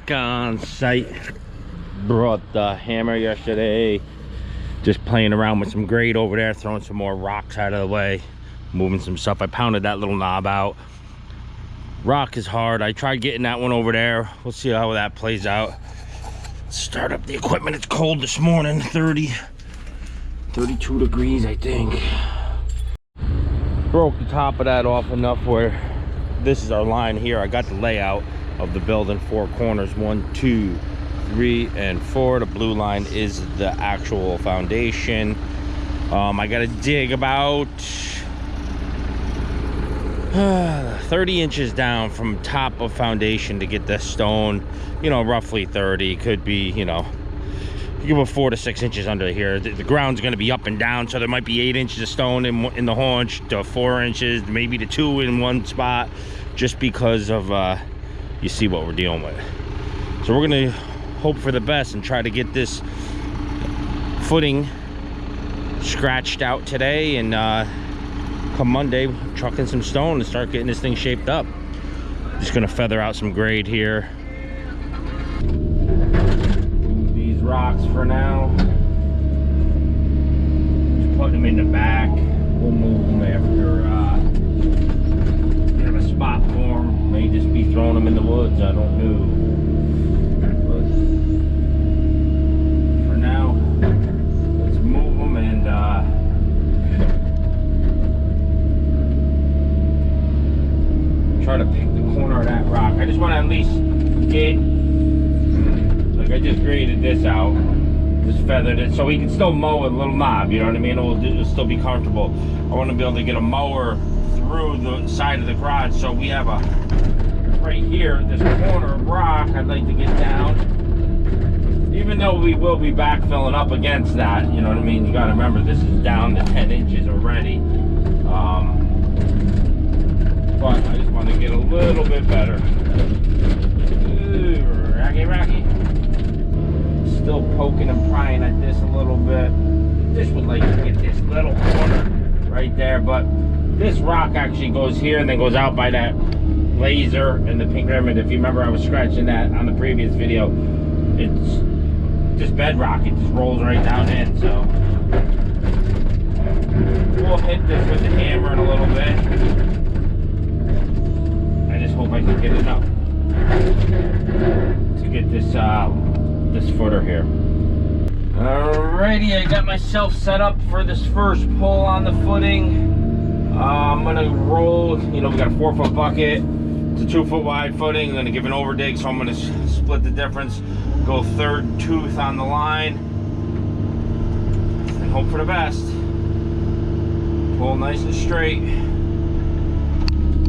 back on site. Brought the hammer yesterday. Just playing around with some grade over there, throwing some more rocks out of the way, moving some stuff. I pounded that little knob out. Rock is hard. I tried getting that one over there. We'll see how that plays out. Start up the equipment. It's cold this morning, 32 degrees, I think. Broke the top of that off enough where this is our line here. I got the layout of the building, 4 corners, 1, 2, 3, and 4. The blue line is the actual foundation. I gotta dig about 30 inches down from top of foundation to get the stone, you know, roughly 30. Could be, you know, you give it 4 to 6 inches under here. The ground's going to be up and down, so there might be 8 inches of stone in the haunch to 4 inches, maybe to 2 in one spot, just because of you see what we're dealing with. So we're going to hope for the best and try to get this footing scratched out today, and come Monday, trucking some stone and start getting this thing shaped up. Just going to feather out some grade here. Rocks for now. Just putting them in the back. We'll move them after we have a spot for them. May just be throwing them in the woods, I don't know. But for now, let's move them and try to pick the corner of that rock. I just want to at least get, I just graded this out, just feathered it, so we can still mow with a little knob, you know what I mean? It'll still be comfortable. I want to be able to get a mower through the side of the garage, so we have a, right here, this corner of rock I'd like to get down. Even though we will be backfilling up against that, you know what I mean? You got to remember, this is down to 10 inches already. But I just want to get a little bit better. Ooh, racky. Still poking and prying at this a little bit. This would like to get this little corner right there, but this rock actually goes here and then goes out by that laser and the pink pyramid. If you remember, I was scratching that on the previous video. It's just bedrock. It just rolls right down in. So we'll hit this with the hammer in a little bit. I just hope I can get enough to get this this footer here. Alrighty, I got myself set up for this first pull on the footing. I'm gonna roll, you know, we got a 4-foot bucket. It's a 2-foot wide footing. I'm gonna give an over dig, so I'm gonna split the difference, go 3rd tooth on the line, and hope for the best. Pull nice and straight.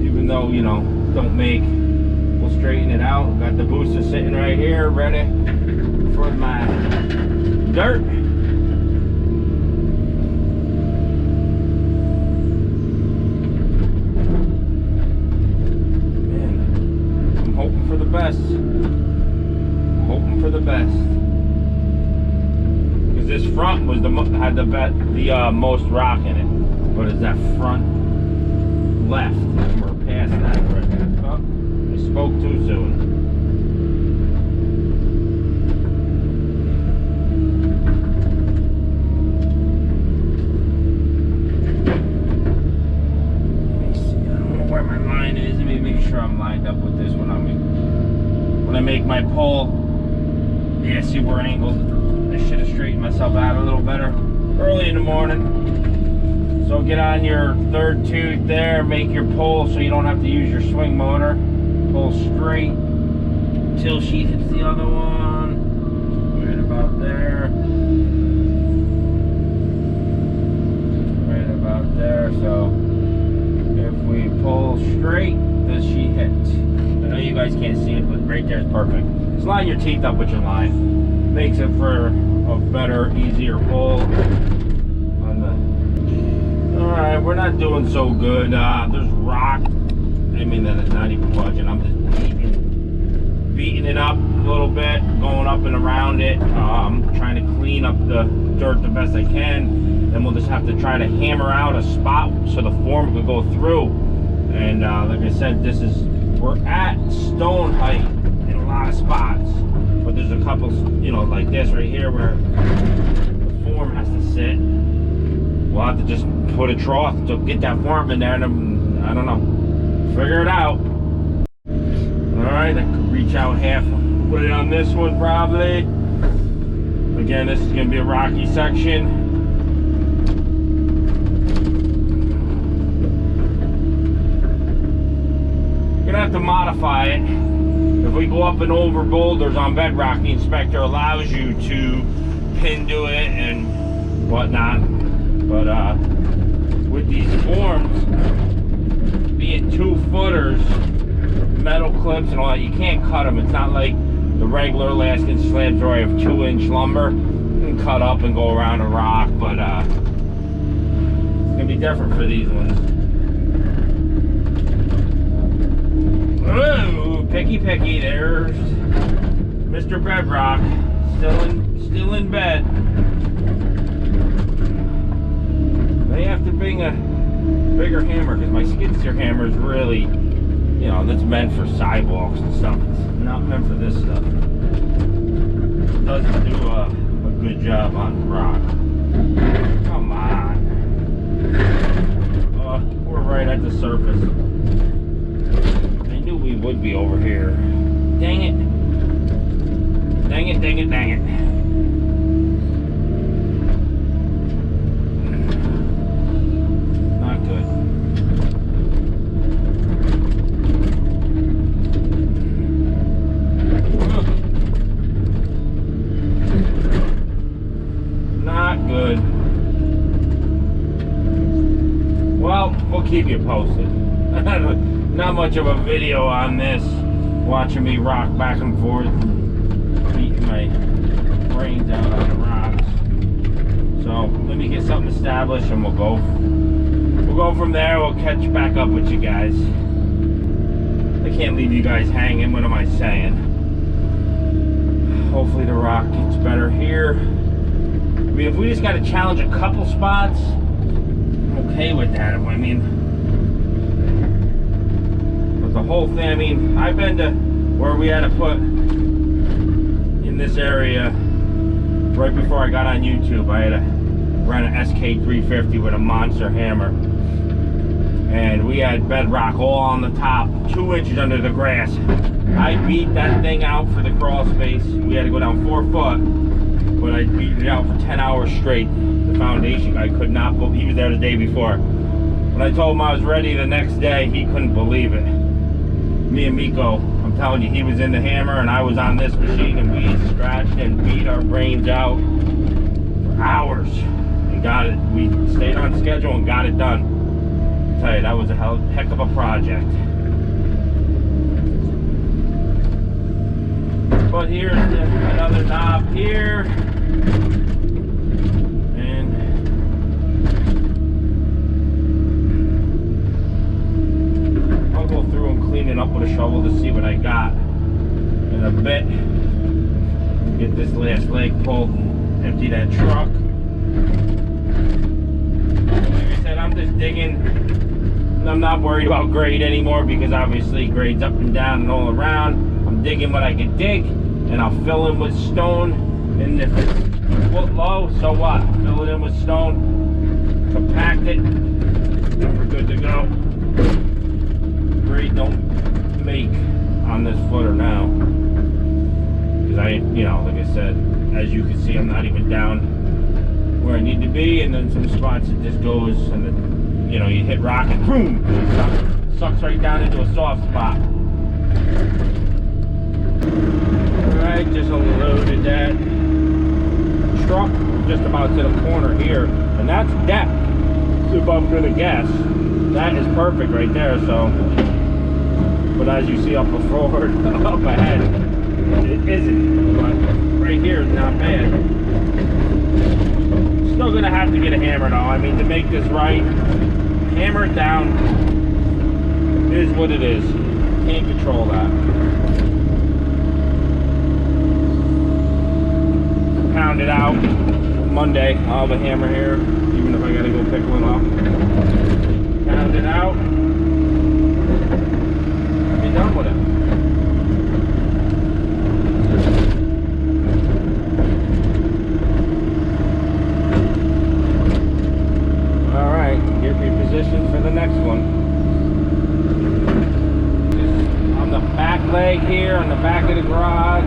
Even though, you know, don't make, we'll straighten it out. Got the booster sitting right here, ready for my dirt. Man, I'm hoping for the best. Hoping for the best. Because this front was had the most rock in it. But it's that front left. We're past that. Oh, I spoke too soon. I'm lined up with this when I make my pull. Yeah, see, we're angled. I should have straightened myself out a little better early in the morning. So get on your 3rd tooth there, make your pull so you don't have to use your swing motor. Pull straight until she hits the other one. Right about there. Right about there. So if we pull straight, does she hit? I know you guys can't see it, but right there is perfect. Just line your teeth up with your line. Makes it for a better, easier pull. Alright, we're not doing so good. There's rock. I mean, that is not even budging. I'm just beating it up a little bit, going up and around it, trying to clean up the dirt the best I can. Then we'll just have to try to hammer out a spot so the form can go through. And like I said, we're at stone height in a lot of spots, but there's a couple, you know, like this right here where the form has to sit. We'll have to just put a trough to get that form in there, and I don't know, figure it out. All right, I could reach out half, put it on this one probably. Again, this is gonna be a rocky section. Gonna have to modify it. If we go up and over boulders on Bedrock, the inspector allows you to pin to it and whatnot. But with these forms being 2-footers, metal clips and all that, you can't cut them. It's not like the regular Alaskan slabs where I have 2-inch lumber. You can cut up and go around a rock, but it's gonna be different for these ones. Ooh, picky. There's Mr. Bedrock, still in bed. They have to bring a bigger hammer because my skid steer hammer is really, you know, that's meant for sidewalks and stuff. It's not meant for this stuff. It doesn't do a good job on rock. Come on. We're right at the surface. I knew we would be over here. Dang it. Dang it. Keep you posted. Not much of a video on this, watching me rock back and forth and beating my brains out on the rocks. So let me get something established and we'll go from there. We'll catch back up with you guys. I can't leave you guys hanging. What am I saying? Hopefully the rock gets better here. I mean, if we just got to challenge a couple spots, I'm okay with that. I mean, the whole thing, I mean, I've been to where we had to put in this area right before I got on YouTube. I had to run an SK350 with a monster hammer, and we had bedrock all on the top, 2 inches under the grass. I beat that thing out for the crawl space. We had to go down 4 foot, but I beat it out for 10 hours straight. The foundation guy could not believe, he was there the day before. When I told him I was ready the next day, he couldn't believe it. Me and Miko, I'm telling you, he was in the hammer and I was on this machine, and we scratched and beat our brains out for hours and got it. We stayed on schedule and got it done. I'll tell you, that was a heck of a project. But here's another knob here, and I'll go through and clean it up with a shovel to see what I got in a bit. Get this last leg pulled, empty that truck. Like I said, I'm just digging. I'm not worried about grade anymore because obviously grade's up and down and all around. I'm digging what I can dig, and I'll fill in with stone. And if it's a foot low, so what? Fill it in with stone, compact it, and we're good to go. Grade don't make on this footer now, because I, you know, like I said, as you can see, I'm not even down where I need to be, and then some spots it just goes, and then, you know, you hit rock and boom, it sucks right down into a soft spot. Alright, just unloaded that truck just about to the corner here, and that's depth, if I'm gonna guess. That is perfect right there. So, but as you see up forward, up ahead, it isn't, but right here is not bad. Still gonna have to get a hammer though. I mean, to make this right, hammer it down is what it is. Can't control that. Pound it out. Monday, I'll have a hammer here, even if I gotta go pick one up. Pound it out. Be done with it. leg here on the back of the garage.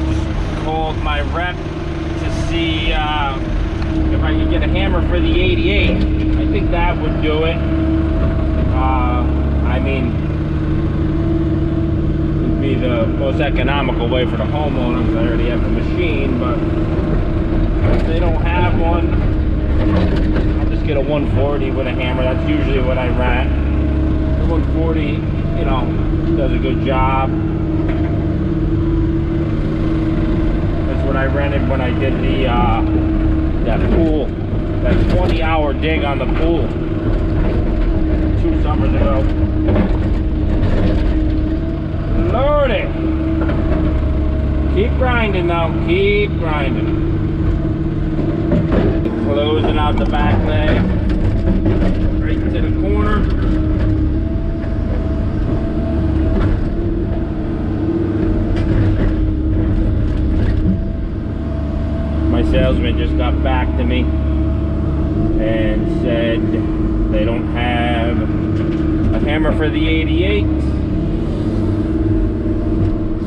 Just called my rep to see if I could get a hammer for the 88. I think that would do it. I mean, it'd be the most economical way for the homeowner because I already have the machine, but if they don't have one, I'll just get a 140 with a hammer. That's usually what I rent. The 140, you know, does a good job. That's what I rented when I did the that pool, that 20-hour dig on the pool 2 summers ago. Lordy! Keep grinding now, keep grinding. Closing out the back leg, right to the corner. My salesman just got back to me and said they don't have a hammer for the 88.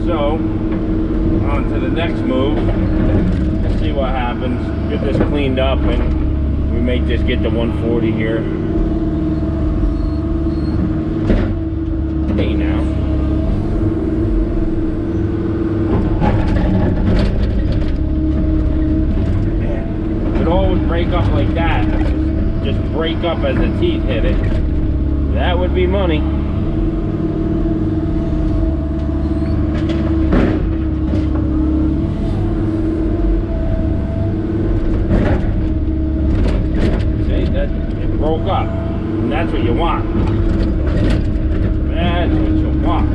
So, on to the next move. We'll see what happens. Get this cleaned up and we may just get the 140 here. Hey now. If it all would break up like that, just break up as the teeth hit it, that would be money. Broke up, and that's what you want. That's what you want.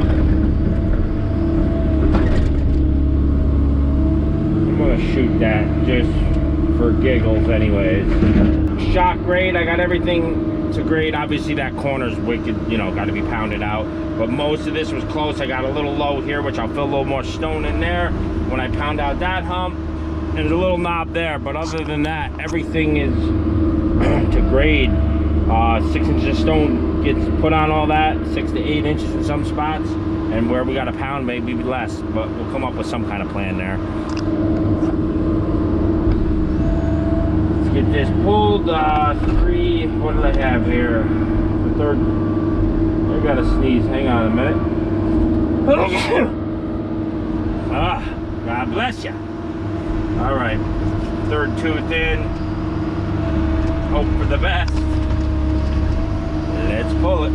I'm gonna shoot that just for giggles anyways. Shot grade, I got everything to grade. Obviously that corner's wicked, you know, got to be pounded out, but most of this was close. I got a little low here, which I'll fill a little more stone in there when I pound out that hump, and there's a little knob there, but other than that, everything is to grade. 6 inches of stone gets put on all that, 6 to 8 inches in some spots, and where we got a pound, maybe less, but we'll come up with some kind of plan there. Let's get this pulled. 3, what do I have here? The third, I gotta sneeze, hang on a minute. God bless you. All right, 3rd tooth in. Hope for the best. Let's pull it.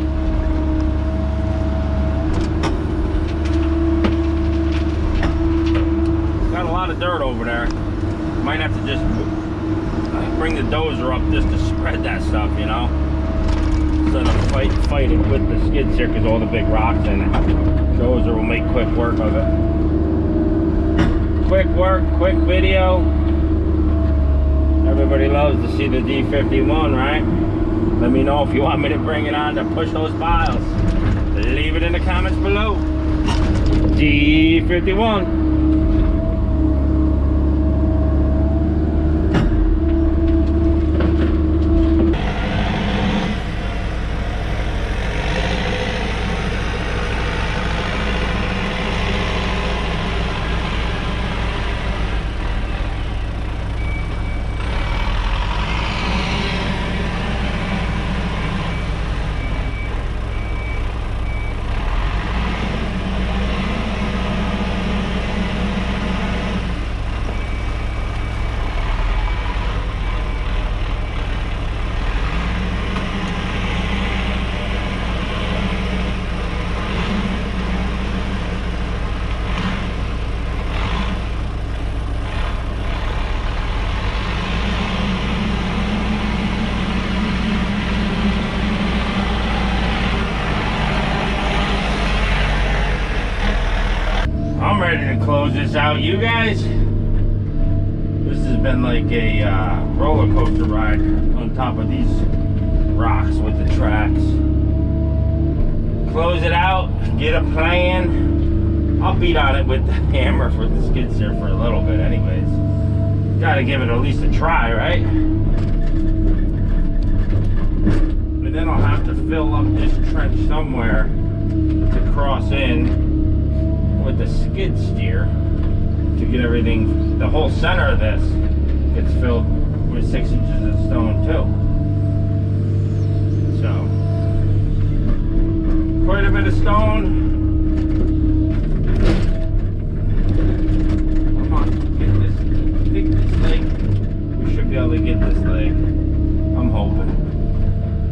Got a lot of dirt over there. Might have to just bring the dozer up just to spread that stuff, you know? Instead of fight it with the skid steer because all the big rocks in it. Dozer will make quick work of it. Quick work, quick video. Everybody loves to see the D51, right? Let me know if you want me to bring it on to push those piles. Leave it in the comments below. D51. Close this out, you guys. This has been like a roller coaster ride on top of these rocks with the tracks. Close it out, get a plan. I'll beat on it with the hammer for the skid steer for a little bit anyways. Gotta give it at least a try, right? And then I'll have to fill up this trench somewhere to cross in with the skid steer to get everything, the whole center of this gets filled with 6 inches of stone too. So, quite a bit of stone. Come on, get this leg. We should be able to get this leg.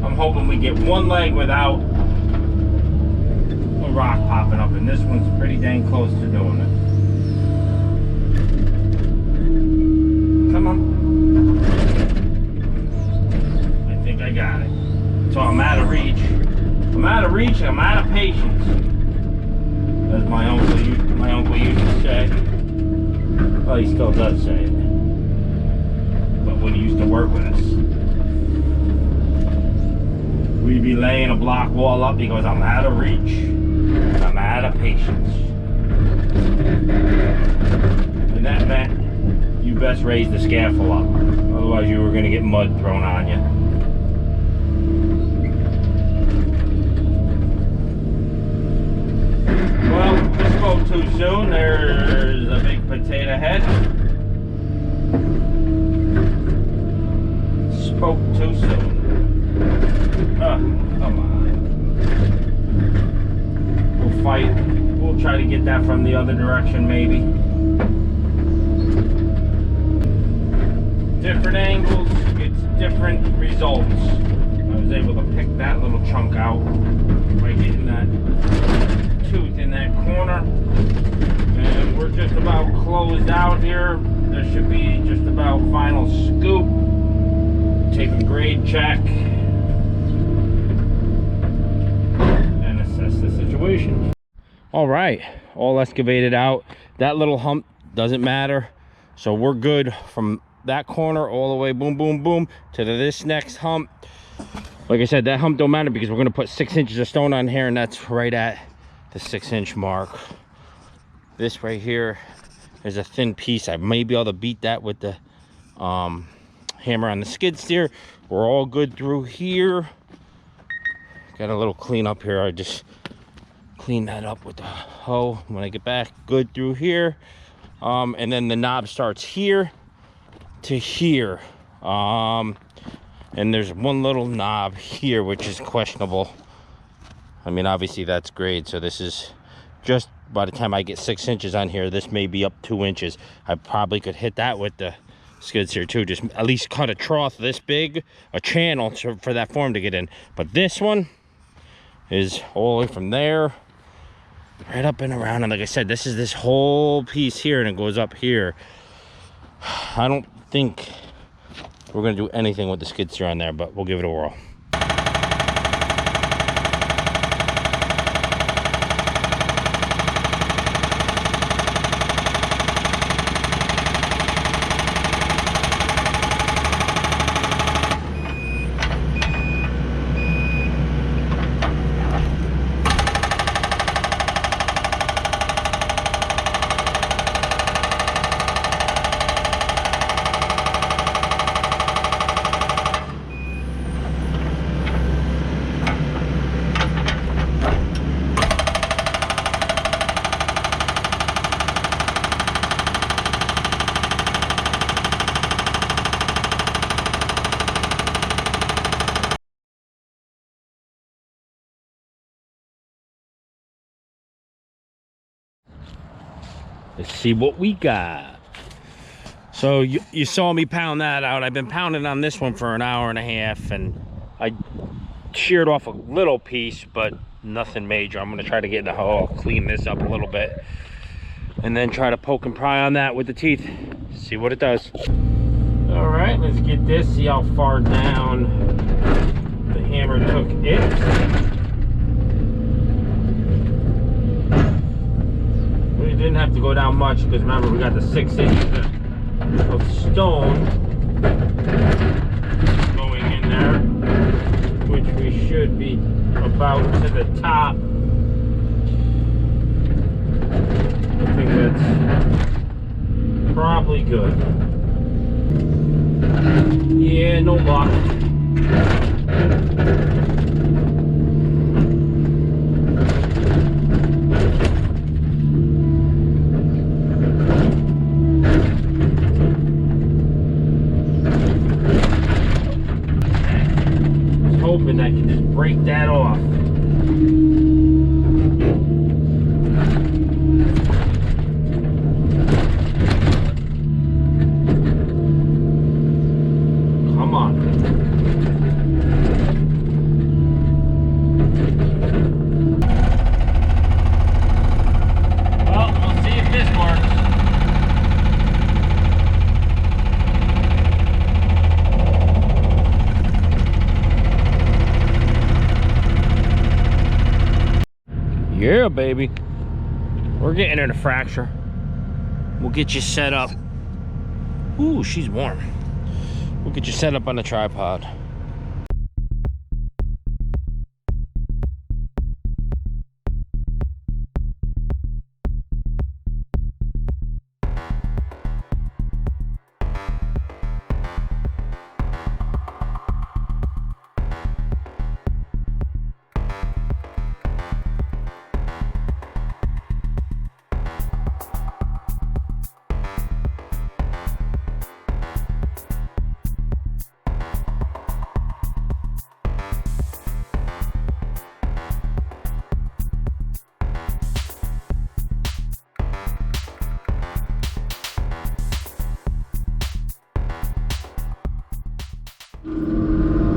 I'm hoping we get one leg without a rock popping up, and this one's pretty dang close to doing it. Come on. I think I got it. So I'm out of reach. I'm out of reach and I'm out of patience. As my uncle used to say. Well, he still does say it. But when he used to work with us, we'd be laying a block wall up. He goes, I'm out of reach. I'm out of patience. And that meant you best raise the scaffold up. Otherwise you were going to get mud thrown on you. Well, this spoke too soon. There's a big potato head. Spoke too soon. Come on. We'll fight. We'll try to get that from the other direction maybe. Different angles, it's different results. I was able to pick that little chunk out by getting that tooth in that corner. And we're just about closed out here. There should be just about final scoop. Take a grade check. And assess the situation. All right, all excavated out. That little hump doesn't matter. So we're good from that corner all the way, boom, boom, boom, to this next hump. Like I said, that hump don't matter because we're going to put 6 inches of stone on here, and that's right at the 6-inch mark. This right here is a thin piece. I may be able to beat that with the hammer on the skid steer. We're all good through here. Got a little clean up here. I just clean that up with the hoe when I get back. Good through here. And then the knob starts here to here. And there's one little knob here which is questionable. I mean, obviously that's grade, so this is just, by the time I get 6 inches on here, this may be up 2 inches. I probably could hit that with the skid steer too, just at least cut a trough this big, a channel for that form to get in. But this one is all the way from there right up and around, and like I said, this is this whole piece here, and it goes up here. I don't think we're gonna do anything with the skid steer on there, but we'll give it a whirl. Let's see what we got. So you saw me pound that out. I've been pounding on this one for an hour and a half, and I sheared off a little piece, but nothing major. I'm gonna try to get in the hoe, clean this up a little bit, and then try to poke and pry on that with the teeth, see what it does. All right, let's get this, see how far down the hammer took it. We didn't have to go down much because remember, we got the 6 inches of stone going in there, which we should be about to the top. I think that's probably good. Yeah, no luck. get that off. Come on. Well, we'll see if this works. Yeah, baby. We're getting her to fracture. We'll get you set up. Ooh, she's warm. We'll get you set up on the tripod.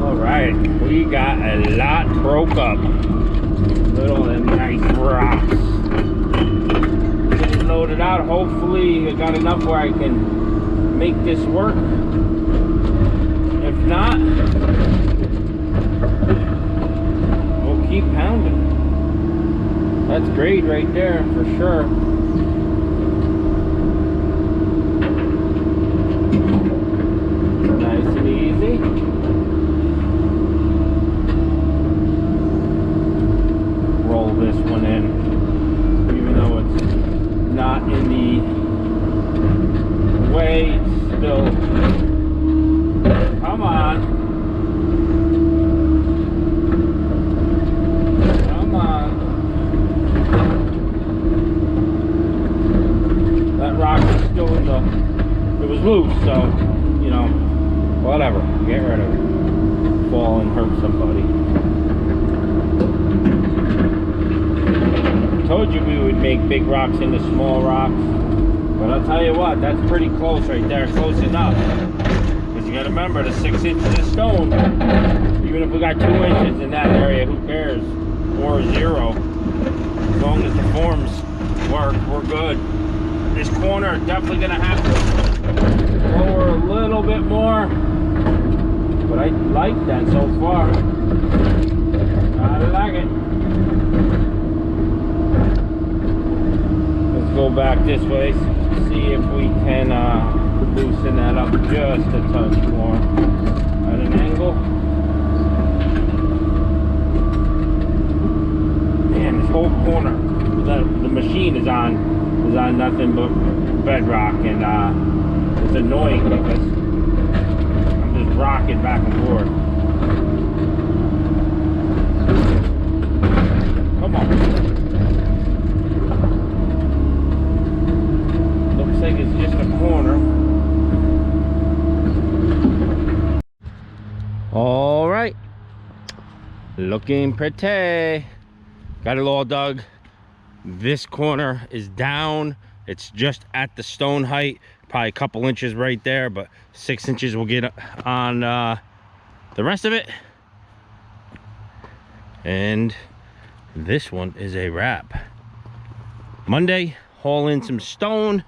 Alright, we got a lot broke up. Little and nice rocks. Get it loaded out. Hopefully I got enough where I can make this work. If not, we'll keep pounding. That's great right there for sure. Nice and easy. Roll this one in, even though it's not in the way, it's still, come on, come on. That rock is still in the, it was loose, so, you know, whatever, get rid of it. Fall and hurt somebody. Told you we would make big rocks into small rocks, but I'll tell you what, that's pretty close right there, close enough, because you got to remember the 6 inches of stone, even if we got 2 inches in that area, who cares, or 0, as long as the forms work, we're good. This corner definitely gonna have to lower a little bit more, but I like that so far. I like it. Go back this way, see if we can loosen that up just a touch more at an angle. Man, this whole corner that the machine is on nothing but bedrock, and it's annoying because I'm just rocking back and forth. Come on. It's just a corner. All right, looking pretty. Got it all dug. This corner is down. It's just at the stone height, probably a couple inches right there, but 6 inches will get on the rest of it. And this one is a wrap. Monday, haul in some stone,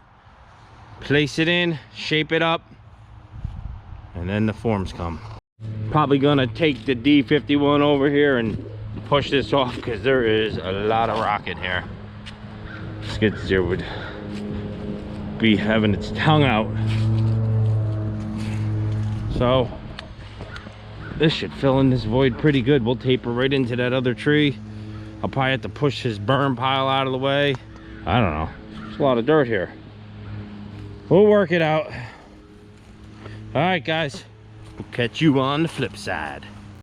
place it in, shape it up, and then the forms come. Probably gonna take the D51 over here and push this off because there is a lot of rock in here. Skid steer would be having its tongue out. So this should fill in this void pretty good. We'll taper right into that other tree. I'll probably have to push his burn pile out of the way. I don't know, there's a lot of dirt here. We'll work it out. All right, guys, we'll catch you on the flip side.